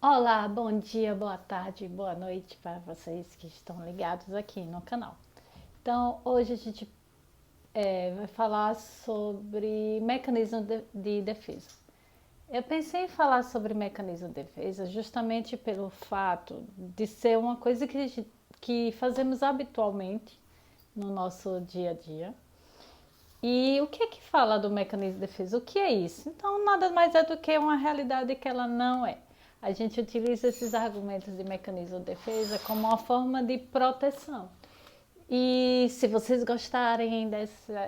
Olá, bom dia, boa tarde, boa noite para vocês que estão ligados aqui no canal. Então, hoje a gente vai falar sobre mecanismo de defesa. Eu pensei em falar sobre mecanismo de defesa justamente pelo fato de ser uma coisa que fazemos habitualmente no nosso dia a dia. E o que é que fala do mecanismo de defesa? O que é isso? Então, nada mais é do que uma realidade que ela não é. A gente utiliza esses argumentos de mecanismo de defesa como uma forma de proteção. E se vocês gostarem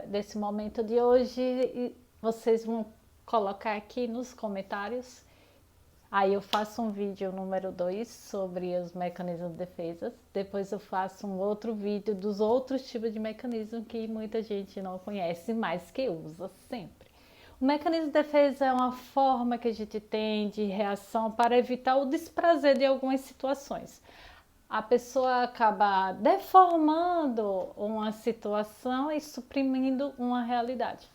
desse momento de hoje, vocês vão colocar aqui nos comentários. Aí eu faço um vídeo número 2 sobre os mecanismos de defesa. Depois eu faço um outro vídeo dos outros tipos de mecanismo que muita gente não conhece, mas que usa sempre. O mecanismo de defesa é uma forma que a gente tem de reação para evitar o desprazer de algumas situações. A pessoa acaba deformando uma situação e suprimindo uma realidade.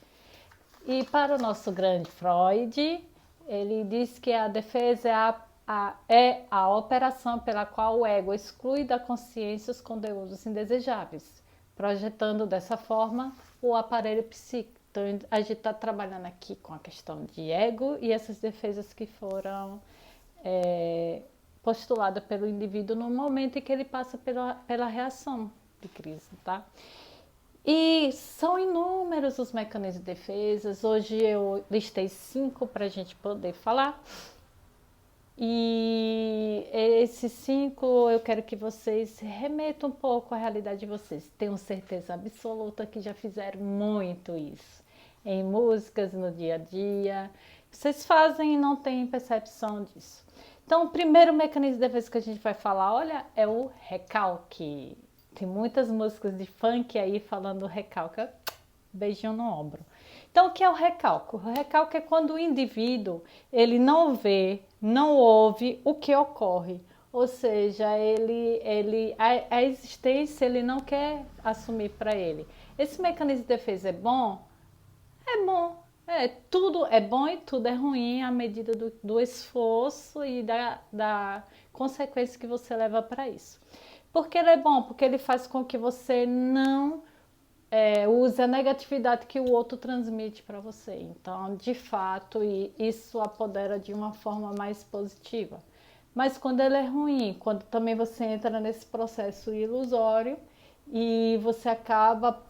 E para o nosso grande Freud, ele diz que a defesa é a operação pela qual o ego exclui da consciência os conteúdos indesejáveis, projetando dessa forma o aparelho psíquico. Então, a gente está trabalhando aqui com a questão de ego e essas defesas que foram postuladas pelo indivíduo no momento em que ele passa pela reação de crise, tá? E são inúmeros os mecanismos de defesa. Hoje eu listei 5 para a gente poder falar. E esses 5 eu quero que vocês remetam um pouco à realidade de vocês. Tenho certeza absoluta que já fizeram muito isso. Em músicas, no dia a dia. Vocês fazem e não têm percepção disso. Então, o primeiro mecanismo de defesa que a gente vai falar, olha, é o recalque. Tem muitas músicas de funk aí falando recalque, beijinho no ombro. Então, o que é o recalque? O recalque é quando o indivíduo ele não vê, não ouve o que ocorre. Ou seja, a existência ele não quer assumir para ele. Esse mecanismo de defesa é bom? É bom. Tudo é bom e tudo é ruim à medida do esforço e da consequência que você leva para isso. Por que ele é bom? Porque ele faz com que você não use a negatividade que o outro transmite para você. Então, de fato, isso apodera de uma forma mais positiva. Mas quando ele é ruim, quando também você entra nesse processo ilusório e você acaba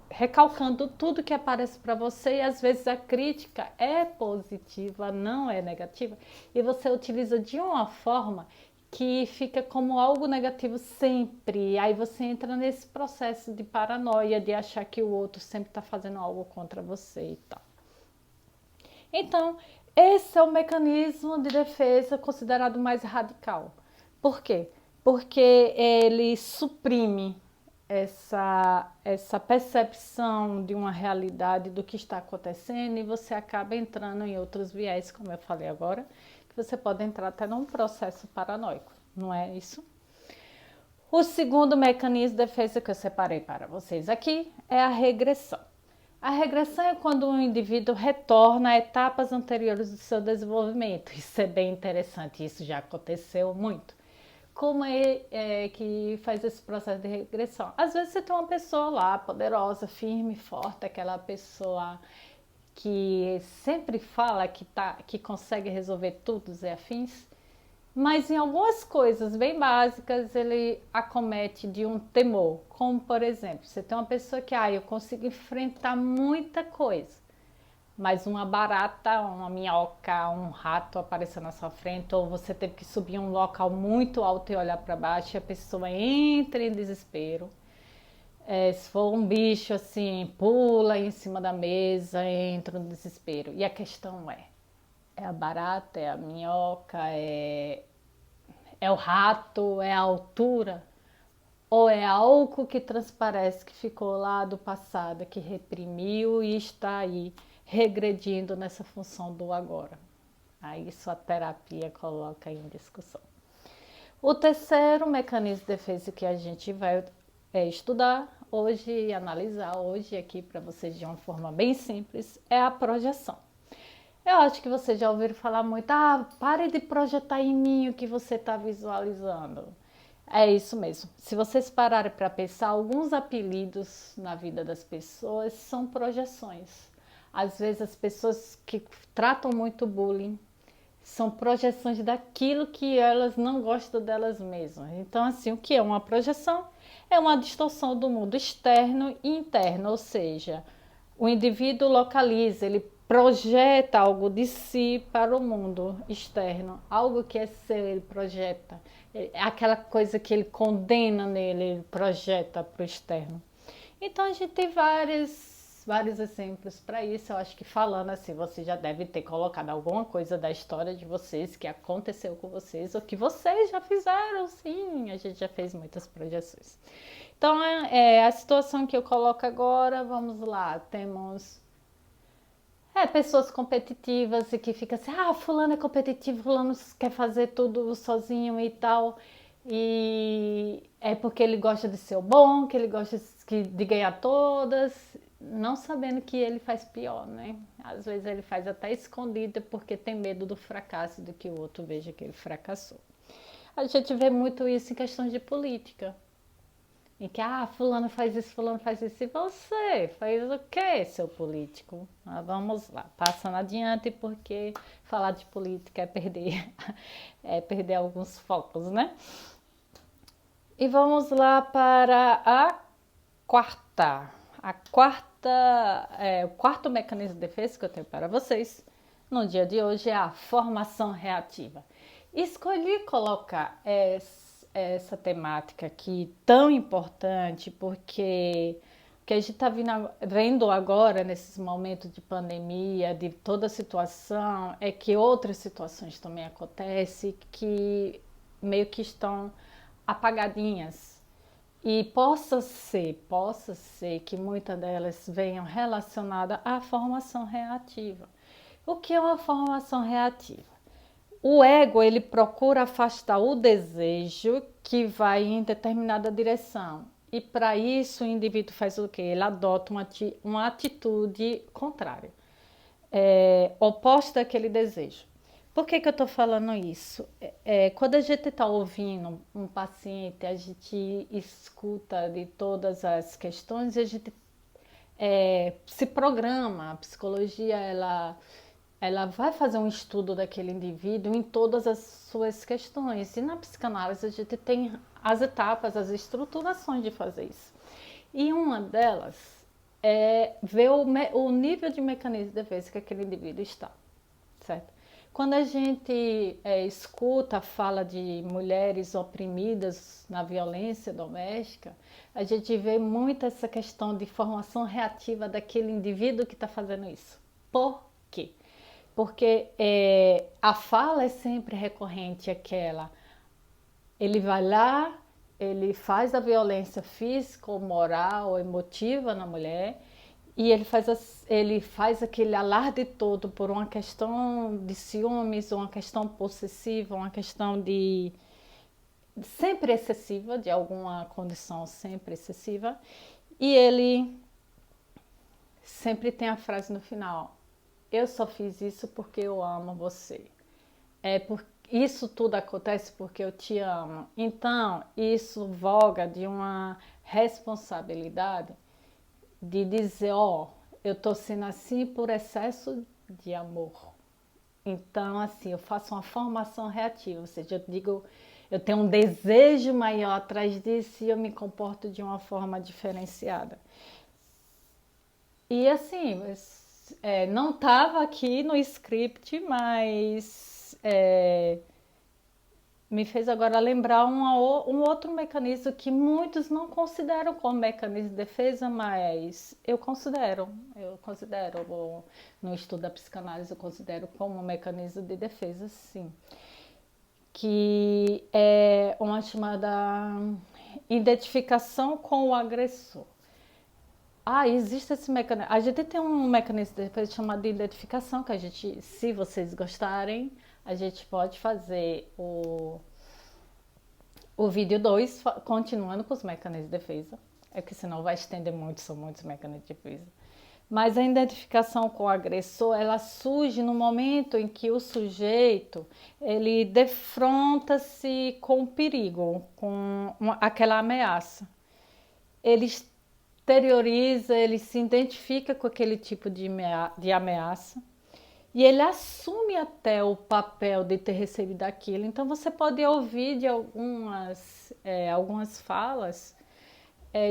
recalcando tudo que aparece para você e às vezes a crítica é positiva, não é negativa, e você utiliza de uma forma que fica como algo negativo sempre. Aí você entra nesse processo de paranoia, de achar que o outro sempre está fazendo algo contra você e tal. Então, esse é o mecanismo de defesa considerado mais radical. Por quê? Porque ele suprime essa percepção de uma realidade do que está acontecendo e você acaba entrando em outros viés, como eu falei agora, que você pode entrar até num processo paranoico, não é isso? O segundo mecanismo de defesa que eu separei para vocês aqui é a regressão. A regressão é quando um indivíduo retorna a etapas anteriores do seu desenvolvimento. Isso é bem interessante, isso já aconteceu muito. Como que faz esse processo de regressão? Às vezes você tem uma pessoa lá, poderosa, firme, forte, aquela pessoa que sempre fala que consegue resolver tudo e afins, mas em algumas coisas bem básicas ele acomete de um temor, como por exemplo, você tem uma pessoa que eu consigo enfrentar muita coisa, mas uma barata, uma minhoca, um rato apareceu na sua frente, ou você teve que subir um local muito alto e olhar para baixo, e a pessoa entra em desespero. Se for um bicho assim, pula em cima da mesa, entra no desespero. E a questão é a barata, é a minhoca, é o rato, é a altura? Ou é algo que transparece que ficou lá do passado, que reprimiu e está aí regredindo nessa função do agora? Aí isso a terapia coloca em discussão. O terceiro mecanismo de defesa que a gente vai estudar hoje e analisar hoje aqui para vocês de uma forma bem simples é a projeção. Eu acho que vocês já ouviram falar muito, pare de projetar em mim o que você está visualizando. É isso mesmo. Se vocês pararem para pensar, alguns apelidos na vida das pessoas são projeções. Às vezes as pessoas que tratam muito bullying são projeções daquilo que elas não gostam delas mesmas. Então, assim, o que é uma projeção? É uma distorção do mundo externo e interno, ou seja, o indivíduo localiza, ele projeta algo de si para o mundo externo, algo que é seu, ele projeta. Aquela coisa que ele condena nele, ele projeta para o externo. Então a gente tem vários exemplos para isso. Eu acho que falando assim, você já deve ter colocado alguma coisa da história de vocês que aconteceu com vocês ou que vocês já fizeram, sim. A gente já fez muitas projeções. Então a situação que eu coloco agora, vamos lá, temos pessoas competitivas e que fica assim, fulano é competitivo, fulano quer fazer tudo sozinho e tal. E é porque ele gosta de ser o bom, que ele gosta de ganhar todas, não sabendo que ele faz pior, né? Às vezes ele faz até escondida porque tem medo do fracasso, de que o outro veja que ele fracassou. A gente vê muito isso em questões de política. Em que, fulano faz isso, e você faz o quê, seu político? Vamos lá, passando adiante, porque falar de política é perder, é perder alguns focos, né? E vamos lá para o quarto mecanismo de defesa que eu tenho para vocês no dia de hoje é a formação reativa. Escolhi colocar essa temática aqui tão importante porque o que a gente está vendo agora nesses momentos de pandemia, de toda a situação, é que outras situações também acontecem que meio que estão apagadinhas. E possa ser que muitas delas venham relacionadas à formação reativa. O que é uma formação reativa? O ego, ele procura afastar o desejo que vai em determinada direção. E para isso o indivíduo faz o quê? Ele adota uma atitude contrária, oposta àquele desejo. Por que eu estou falando isso? Quando a gente está ouvindo um paciente, a gente escuta de todas as questões e a gente se programa. A psicologia, ela vai fazer um estudo daquele indivíduo em todas as suas questões. E na psicanálise a gente tem as etapas, as estruturações de fazer isso. E uma delas é ver o nível de mecanismo de defesa que aquele indivíduo está, certo? Quando a gente escuta a fala de mulheres oprimidas na violência doméstica, a gente vê muito essa questão de formação reativa daquele indivíduo que está fazendo isso. Por quê? Porque a fala é sempre recorrente aquela. Ele vai lá, ele faz a violência física, ou moral, ou emotiva na mulher, e ele faz aquele alarde todo por uma questão de ciúmes, uma questão possessiva, uma questão de sempre excessiva, de alguma condição sempre excessiva, e ele sempre tem a frase no final: eu só fiz isso porque eu amo você. Isso tudo acontece porque eu te amo. Então, isso voga de uma responsabilidade de dizer, eu tô sendo assim por excesso de amor. Então, assim, eu faço uma formação reativa, ou seja, eu digo, eu tenho um desejo maior atrás disso e eu me comporto de uma forma diferenciada. E assim, não estava aqui no script, mas me fez agora lembrar um outro mecanismo que muitos não consideram como mecanismo de defesa, mas eu considero no estudo da psicanálise, eu considero como um mecanismo de defesa, sim, que é uma chamada identificação com o agressor. Existe esse mecanismo. A gente tem um mecanismo de defesa chamado de identificação, que a gente, se vocês gostarem, a gente pode fazer o vídeo 2, continuando com os mecanismos de defesa. É que senão vai estender muito, são muitos mecanismos de defesa. Mas a identificação com o agressor, ela surge no momento em que o sujeito, ele defronta-se com o perigo, com aquela ameaça. Ele exterioriza, ele se identifica com aquele tipo de ameaça e ele assume até o papel de ter recebido aquilo. Então você pode ouvir de algumas falas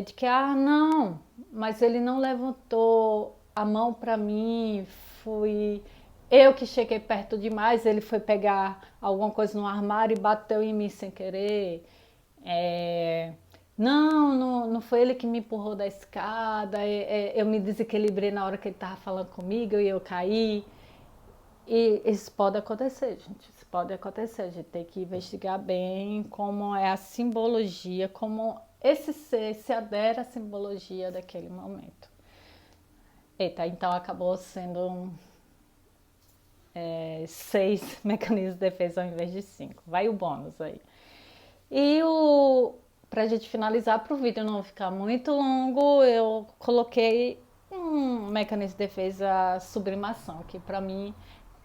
de que, não, mas ele não levantou a mão para mim, fui eu que cheguei perto demais, ele foi pegar alguma coisa no armário e bateu em mim sem querer. Não foi ele que me empurrou da escada, eu me desequilibrei na hora que ele estava falando comigo e eu caí. E isso pode acontecer, gente. Isso pode acontecer. A gente tem que investigar bem como é a simbologia, como esse ser se adere à simbologia daquele momento. Eita, então acabou sendo 6 mecanismos de defesa ao invés de 5. Vai o bônus aí. E pra gente finalizar, para o vídeo não ficar muito longo, eu coloquei um mecanismo de defesa sublimação, que para mim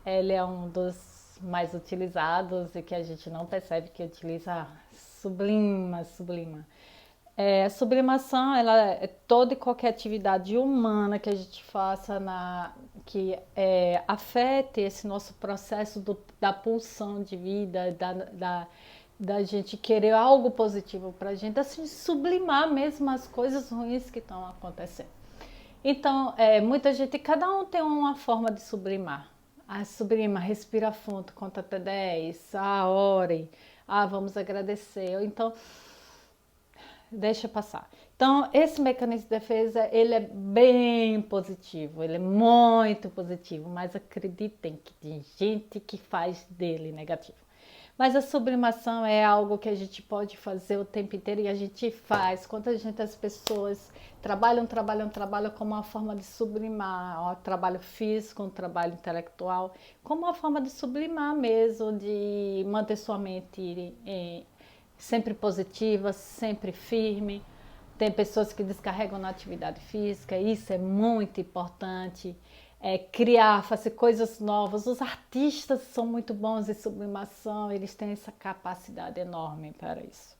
ele é um dos mais utilizados e que a gente não percebe que utiliza. Sublima. A sublimação, ela é toda e qualquer atividade humana que a gente faça que afete esse nosso processo da pulsão de vida, da gente querer algo positivo pra gente, assim, sublimar mesmo as coisas ruins que estão acontecendo. Então, muita gente, cada um tem uma forma de sublimar. Sublima, respira fundo, conta até 10, ore, vamos agradecer. Ou então, deixa passar. Então, esse mecanismo de defesa, ele é bem positivo, ele é muito positivo, mas acreditem que tem gente que faz dele negativo. Mas a sublimação é algo que a gente pode fazer o tempo inteiro e a gente faz. As pessoas trabalham como uma forma de sublimar, um trabalho físico, um trabalho intelectual, como uma forma de sublimar mesmo, de manter sua mente sempre positiva, sempre firme. Tem pessoas que descarregam na atividade física, isso é muito importante. Criar, fazer coisas novas. Os artistas são muito bons em sublimação, eles têm essa capacidade enorme para isso.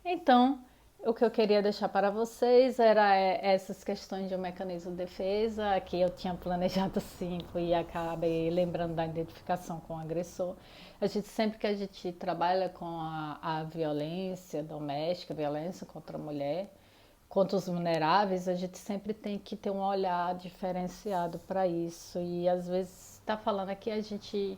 Então, o que eu queria deixar para vocês era essas questões de um mecanismo de defesa, que eu tinha planejado 5 e acabei lembrando da identificação com o agressor. Sempre que a gente trabalha com a violência doméstica, violência contra a mulher, contra os vulneráveis, a gente sempre tem que ter um olhar diferenciado para isso. E às vezes está falando aqui, a gente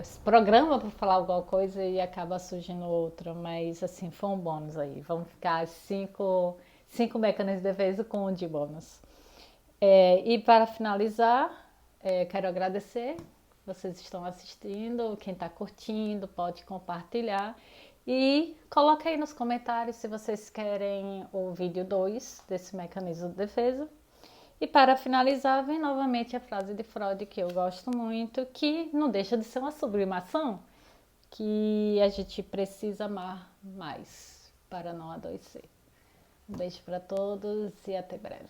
se programa para falar alguma coisa e acaba surgindo outra, mas assim, foi um bônus aí. Vamos ficar 5 mecanismos de defesa com um de bônus. E para finalizar, quero agradecer. Vocês estão assistindo, quem está curtindo pode compartilhar. E coloca aí nos comentários se vocês querem o vídeo 2 desse mecanismo de defesa. E para finalizar, vem novamente a frase de Freud que eu gosto muito, que não deixa de ser uma sublimação, que a gente precisa amar mais para não adoecer. Um beijo para todos e até breve.